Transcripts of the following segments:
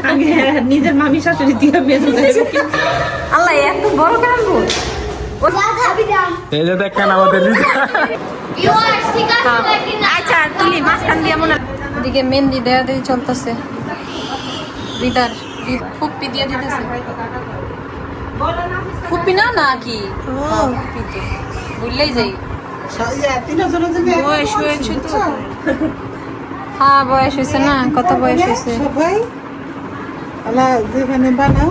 আমি নিজের মামি শাশুড়ি দিয়ে মেজো আল্লাহ এত বড় কেন ভূত? এই যে দেখেন আমাদের আচ্ছা তুলি মাঝখান দিয়ে মনে এদিকে মেহেন্দি দেয়া দিয়ে চলতেছে। রিদার ফুপ্পি দিয়ে দিতেছে। ফুপ্পি না না কি বুঝলেই যাই। বয়স হয়েছে তো হ্যাঁ বয়স হয়েছে না, কত বয়স হয়েছে। সবাই আলা যেখানে বানাও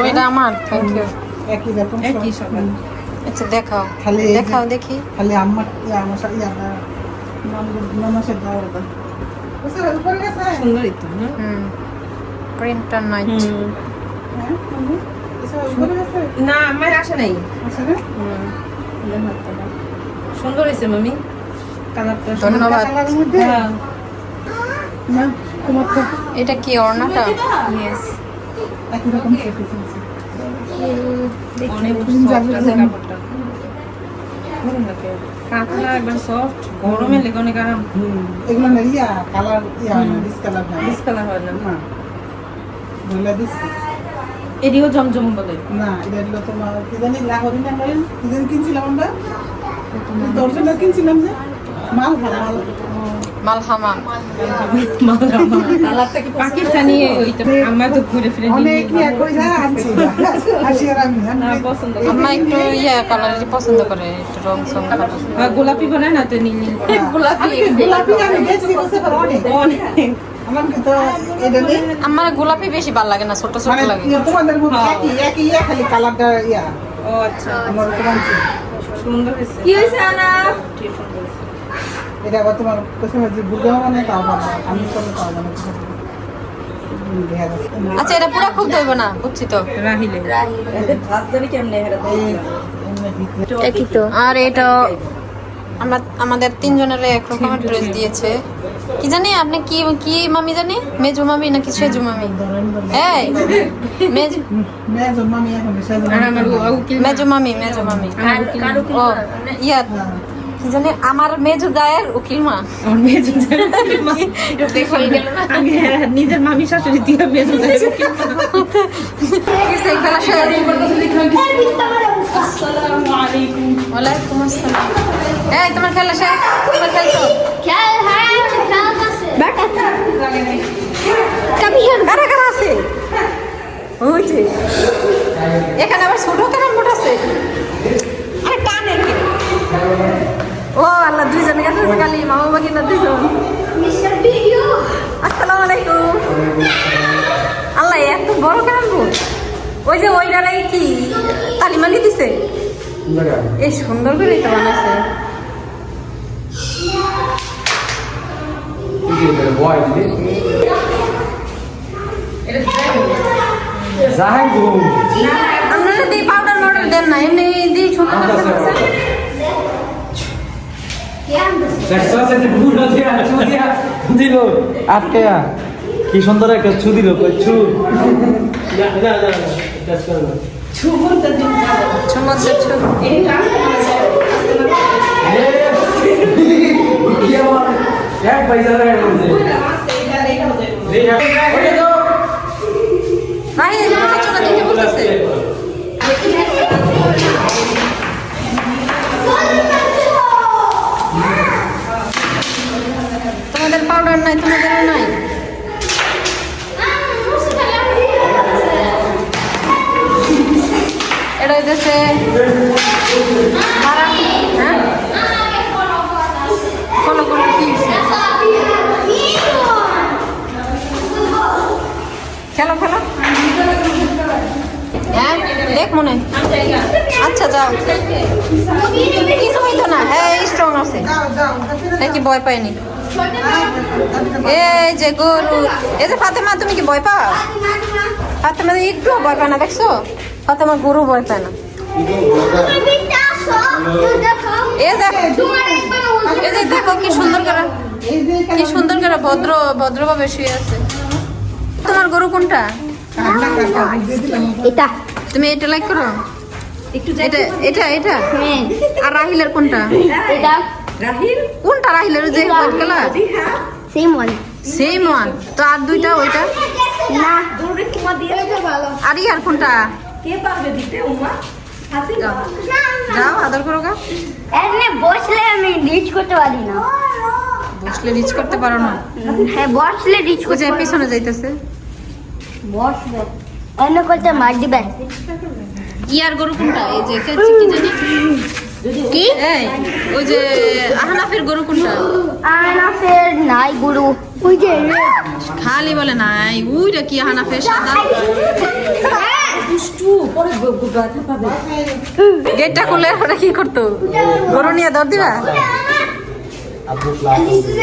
ওইটা আমার থ্যাংক ইউ। একই রকম একই সবাই আচ্ছা দেখাও খালি দেখাও দেখি। খালি আমার আমার সাথে মামার সাথে সুন্দরই তো প্রিন্টার নাইট না আমার আসে নাই সুন্দর হয়েছে মামি কালারটা। ধন্যবাদ। হ্যাঁ। না তোমার তো এটা কি ওড়নাটা? একই রকম কেটেছে অনেক সফট আছে কাপড়টা, কাঁথা একদম সফট, গরমে লেগে অনেক আরাম। এগুলো না ইয়া কালার ইয়া ডিসকালার না ডিসকালার হয় না। না বলে দিচ্ছি এদিও জমজম বলে না এটা হলো তোমার কি জানি লাহোরি না বলেন কি জানি কিনছিলাম আমরা দর্শন কিনছিলাম যে মাল ভালো মালহামা। কালারটা কি পাকিস্তানি, ওইটা আমরা তো ঘুরে ফিরে অনেক ইয়া কই যা আনছি আসি আর আমি পছন্দ আম্মা একটু কালারই পছন্দ করে, একটু রং সং করে। গোলাপি বানায় না তো নীল নীল গোলাপি আমি দেখছি বসে পর অনেক আমার কি তো এটা নেই আমার গোলাপি বেশি ভালো লাগে না, ছোট ছোট মানে লাগে। তোমাদের মধ্যে একই একই ইয়া খালি কালারটা ইয়া ও আচ্ছা আমার তোমার সুন্দর হয়েছে। কি হয়েছে আনা? এটা আবার তোমার কোথাও যে বুঝাও মানে তাও পারবো আমি করলে তাও মানে আচ্ছা এটা পুরো খুব ধরবো না, বুঝছি তো। রাহিলে এদের ভাজ জানি কেমনে হেরা একই তো। আর এটা আমাদের তিনজনের একরকম ড্রেস দিয়েছে। কি জানি আপনি কি কি মামি জানি, মেজু মামি নাকি সেজু মামি? এই মেজু মেজো মামি এখন আমার উকিল মেজু মামি ও ইয়া কি জানি আমার মেজু গায়ের উকিল মা। আমি নিজের মামি শাশুড়ি দিয়ে মেজো কিসে খেলা শেষ? ওয়ালাইকুম আসসালাম। এই তোমার খেলা শেষ? তোমার খেলছো? কারা কারা আছে? ওই যে এখানে আবার ছোট কেন মোট আছে? আরে টানে কে? ও আল্লাহ, দুইজন গেছে খালি মামা বাগিনা দুইজন। আসসালামু আলাইকুম। আল্লাহ এত বড় কেন ভূত? ওই যে ওই ডালাই কি তালিমালি দিছে? এই সুন্দর করে তো বানাইছে। আপনারা দিয়ে পাউডার মাউডার দেন না, এমনি দিয়ে ছোট দিল আটকে কি সুন্দর একটা ছু দিল ছু তোমাদের পাউডার নাই, তোমাদের নাই? এটা হইতেছে হ্যাঁ ফলো করে কি খেলো খেলো। হ্যাঁ দেখ মনে আচ্ছা যাও, কিছু হইতো না। হ্যাঁ স্ট্রং আছে, কি ভয় পাইনি। এই যে গরু, এই যে ফাতেমা তুমি কি ভয় পাও? ফাতেমা একটু ভয় পায় না, দেখছো? ফাতেমা গরু ভয় পায় না। এই যে দেখো কি সুন্দর করে, কি সুন্দর করে ভদ্রভাবে শুয়ে আছে। তোমার গরু কোনটা? এটা তুমি এটা লাইক করো একটু, এটা এটা এটা। আর রাহিলের কোনটা? এটা রাহিল কোনটা রাহিলের যে white colour? Same one same one. তো আর দুইটা ওইটা না দৌড়ে তোমার দিয়ে ভালো আর ইয়ার কোনটা? কে পারবে দিতে উমা হাসি যাও যাও আদর করো গা। এমনি বসলে আমি রিচ করতে পারি না বসলে রিচ করতে পারো না? হ্যাঁ বসলে রিচ ওই করতে যে পারি না। পিছনে যাইতেছে। বসবে এমনি করতে মার দিবে ইয়ার গরু কোনটা? এই যে কি জানি কি এই ওই যে আহনাফের গরু কোনটা? আনাফের নাই গুরু ওই যে খালি বলে নাই ওইটা কি আহনাফের সাদা? দুষ্টু পরে গাথা পাবে গেটটা খুলে ওরা কি করতো? গরু নিয়ে দৌড় দিবা? This is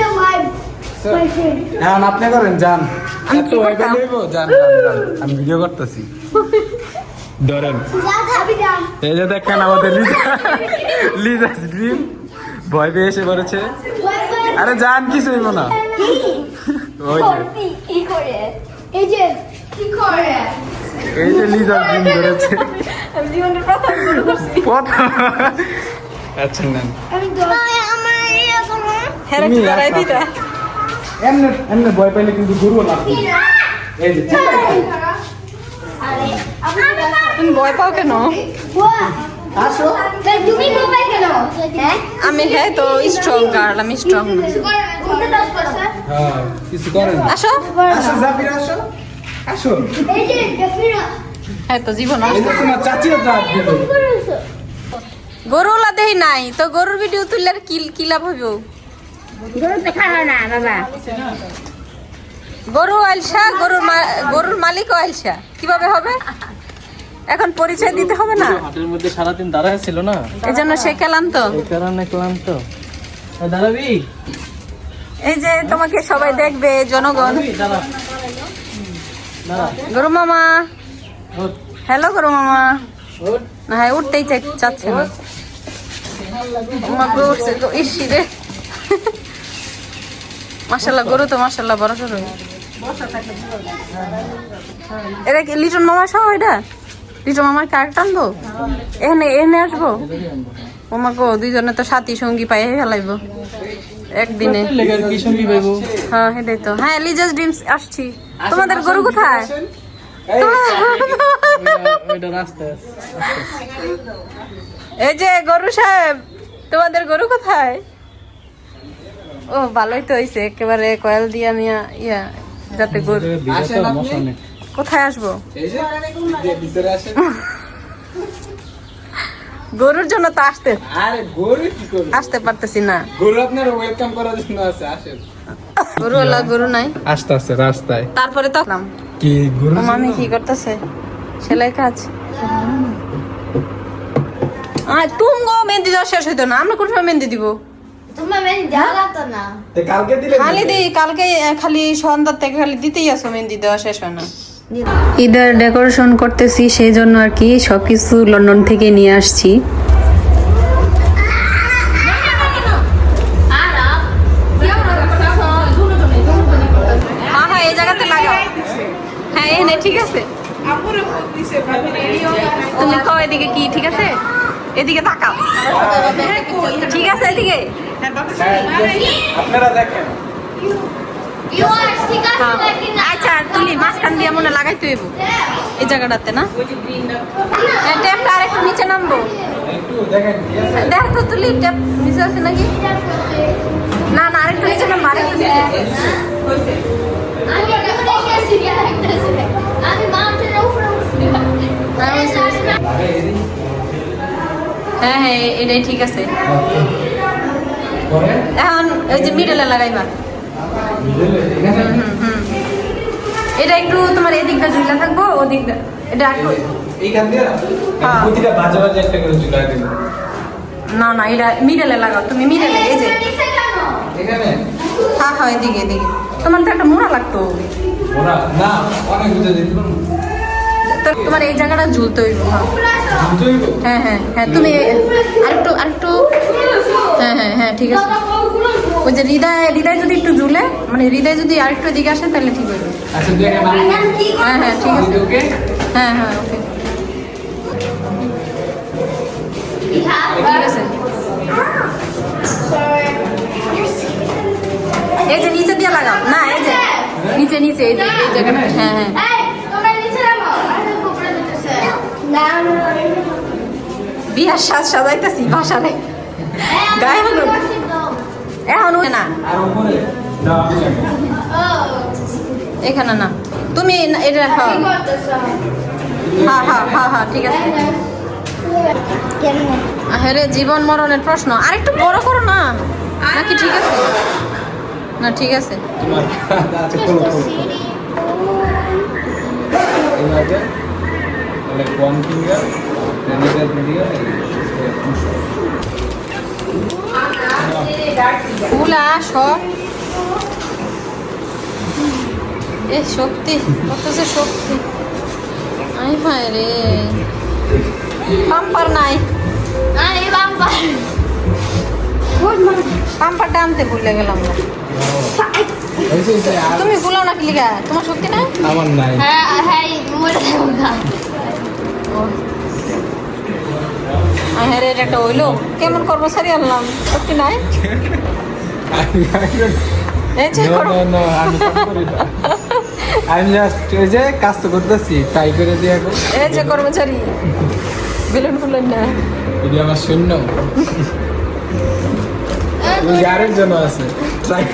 my friend. এখন আপনি করেন যান। আমি কি করতাম? যান আমি ভিডিও করতেছি। ধরেন এই যে দেখেন আমাদের লিজা ড্রিম ভয় পেয়ে এসে পড়েছে। আরে যান কিছু হইব না। ওই যে কি করে এই যে কি করে এই যে লিজা ড্রিম ধরেছে আমি জীবনের প্রথম গরু করছি প্রথম। আচ্ছা নেন আমি আমার ইয়া করো হ্যাঁ একটু দাঁড়াই দিতা। এমনি এমনি ভয় পাইলে কিন্তু গরু লাগবে। এই যে আরে আমি তুমি ভয় পাও কেন? আসো। তুমি মোবাইল কেন হ্যাঁ আমি হ্যাঁ তো স্ট্রং গার্ল, আমি স্ট্রং। হ্যাঁ কিছু করেন না। আসো আসো জাফির আসো আসো। এই যে গফিরা হ্যাঁ তো জীবন এই যে তোমার চাচিও দাঁত দিল। গরুলা দেই নাই তো গরুর ভিডিও তুললে আর কি লাভ হইব? গরু দেখা হয় না বাবা গরু আলসা গরুর মালিকও আলসা কিভাবে হবে? এখন পরিচয় দিতে হবে না? হাটের মধ্যে সারাদিন দাঁড়ায় ছিল না, এই জন্য সে ক্লান্ত। এই কারণে ক্লান্ত। দাঁড়াবি এই যে তোমাকে সবাই দেখবে জনগণ। দাঁড়া দাঁড়া গরু মামা, ওঠ হ্যালো গরু মামা। ওঠ। না হ্যাঁ উঠতেই চাচ্ছে না। গরু উঠছে তো ইসি রে। মাশাল্লাহ গরু তো মাশাল্লাহ বড় সড়ো। এটা কি লিটন মামা সহ? এটা লিটন মামার কার টানবো? এখানে এখানে আসবো? ওমা গো দুইজনে তো সাথী সঙ্গী পাই ফেলাইবো একদিনে। লেগার কি সঙ্গী পাইবো? হ্যাঁ সেটাই তো। হ্যাঁ লিজাস ড্রিমস আসছি। তোমাদের গরু কোথায়? ওইটা রাস্তায় আছে। এই যে গরু সাহেব, তোমাদের গরু কোথায়? ও ভালোই তো হইছে, একেবারে কয়েল দিয়া নিয়া ইয়া যাতে গরু। আসেন আপনি। কোথায় আসবো? এই যে ভিতরে আসেন। গরুর জন্য তো আরে গরু কি করবে? আসতে পারতেছি না। গরু আপনার ওয়েলকাম করার জন্য আছে, আসেন। গরু আল্লাহ গরু নাই। আস্তে আস্তে রাস্তায় তারপরে তো কি গরু? ও মামি কি করতেছে? সেলাই কাজ। তুমি গো মেহেন্দি দেওয়া শেষ হইতো না, আমরা কোন সময় মেহেন্দি দিব? তোমার মেয়ে জানা তো না কালকে দিলে খালি দিই কালকে, খালি সন্ধ্যার থেকে খালি দিতেই আসো, মেহেন্দি দেওয়া শেষ হয় না। ঈদের ডেকোরেশন করতেছি সেই জন্য আর কি সবকিছু লন্ডন থেকে নিয়ে আসছি। হ্যাঁ হ্যাঁ এই জায়গাতে লাগাও। হ্যাঁ এখানে ঠিক আছে। তুমি কও এদিকে কি ঠিক আছে? এদিকে তাকাও। ঠিক আছে এদিকে। আপনারা দেখেন। ইউ আর ঠিক আছে নাকি না আচ্ছা তুলি মাঝখান দিয়ে মনে লাগাইতে হইব এই জায়গাটাতে না? হ্যাঁ ট্যাপটা আর একটু নিচে নামবো। একটু দেখেন। দেখ তো তুলি ট্যাপ নিচে আছে নাকি? না না আরেকটু নিচে নামবো, আরেকটু নিচে। আমি দেখে আসি আমি মাউন্টেনের উপরে উঠছি হ্যাঁ হ্যাঁ এটাই ঠিক আছে। পরে এখন ওই যে মিডলে লাগাইবা। এটা একটু তোমার এদিকটা ঝুলা থাকবো, ওদিকটা এটা একটু। এইখান দিয়ে হ্যাঁ। প্রতিটা বাজে বাজে একটা করে ঝুলাই দিন। না না এটা মিডলে লাগাও তুমি, মিডলে এই যে। এখানে হ্যাঁ হ্যাঁ এদিকে এদিকে। তোমার তো একটা মোড়া লাগতো। ওরা না অনেক বুঝে দিতে পারবো। তো তোমার এই জায়গাটা ঝুলতে হইব। হ্যাঁ হ্যাঁ হ্যাঁ তুমি আরেকটু আরেকটু। হ্যাঁ হ্যাঁ হ্যাঁ ঠিক আছে। ওই যে হৃদয় যদি একটু ঝুলে, মানে হৃদয় যদি আরেকটু এদিকে আসে তাহলে ঠিক হইবে। আচ্ছা দেখেন হ্যাঁ হ্যাঁ ঠিক আছে। ওকে হ্যাঁ হ্যাঁ ওকে ঠিক আছে। এই যে নিচে দিয়ে লাগাও না, এই যে নিচে নিচে এই যে এই জায়গাটা, হ্যাঁ হ্যাঁ। এই তোমরা নিচে নামো আরে উপরে দিতেছে না বিয়ার সাজ সাজাইতেছি ভাষা নেই গায়ে হলুদ এখন না আর উপরে দাও ও এখানে না, তুমি এটা হ্যাঁ কি করতেছো হ্যাঁ হ্যাঁ হ্যাঁ হ্যাঁ ঠিক আছে। আরে জীবন মরণের প্রশ্ন, আরেকটু বড় করো না, নাকি ঠিক আছে? না ঠিক আছে। তোমার আচ্ছা খোলো খোলো এইভাবে তাহলে কোন ফিঙ্গার টেনিটার দিয়ে ফুলা সব এ শক্তি কত যে শক্তি, আই ভাই রে পাম্পার নাই, আরে বাবা পাম্পারটা আনতে ভুলে গেলাম না। হইছে হইছে আর তুমি ভুলাও না কি লিগা, তোমার শক্তি নাই? আমার নাই হ্যাঁ হ্যাঁ মরে যাবো হ্যাঁ রে এটা একটা হইলো, কেমন কর্মচারী আনলাম, শক্তি নাই। এই যে No, করো। no, no, আমি কাজ করি না। আমি জাস্ট এই যে কাজ তো করতেছি ট্রাই করে দিয়ে এখন এই যে কর্মচারী বেলুন ফুলেন না, এটি আমার শূন্য ওই আরেক জন আছে ট্রাই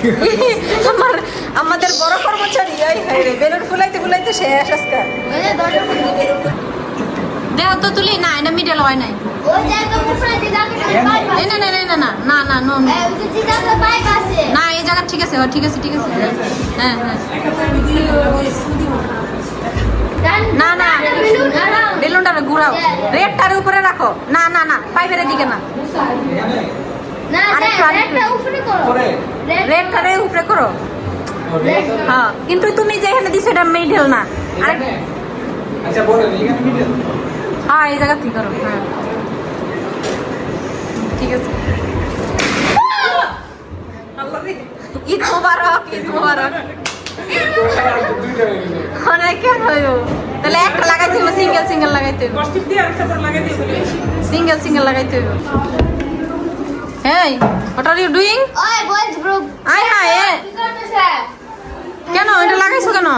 আমার আমাদের বড় কর্মচারী এই হাই রে বেলুন ফুলাইতে ফুলাইতে শেষ আজকে। ওই দরজা খুলে বেরো দেহ তো তুলি না, এটা মিডল হয় নাই। ওই জায়গা উপরে দিদাকে পাইপ এই না না না না না না না না এই যে দিদাকে পাইপ আছে না, এই জায়গা ঠিক আছে, ঠিক আছে ঠিক আছে, হ্যাঁ হ্যাঁ না না বেলুনটা ঘুরাও, রেডটার উপরে রাখো, না না না পাইপের দিকে না, না আরেকটু, আরেকটু। একটা উপরে করো রেডটারে উপরে করো, হ্যাঁ কিন্তু তুমি যেখানে দিছো এটা মিডল না, আরেক আচ্ছা বলেন এখানে মিডল হ্যাঁ এই জায়গা ঠিক করো, হ্যাঁ ঠিক আছে। ঈদ মোবারক, ঈদ মোবারক। অনেক কেন হইব, তাহলে একটা লাগাইতে হইব, সিঙ্গেল সিঙ্গেল লাগাইতে হইব, সিঙ্গেল সিঙ্গেল লাগাইতে হইব। Hey what are you doing? ওই বয়েজ গ্রুপ আয় হায় এ কি করতেছে কেন এটা লাগাইছো কেন?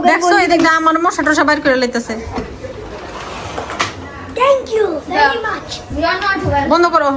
দেখছো এই দেখলে আমার মশা টশা বাইর করে লইতেছে, thank you very much you are not well বন্ধ করো।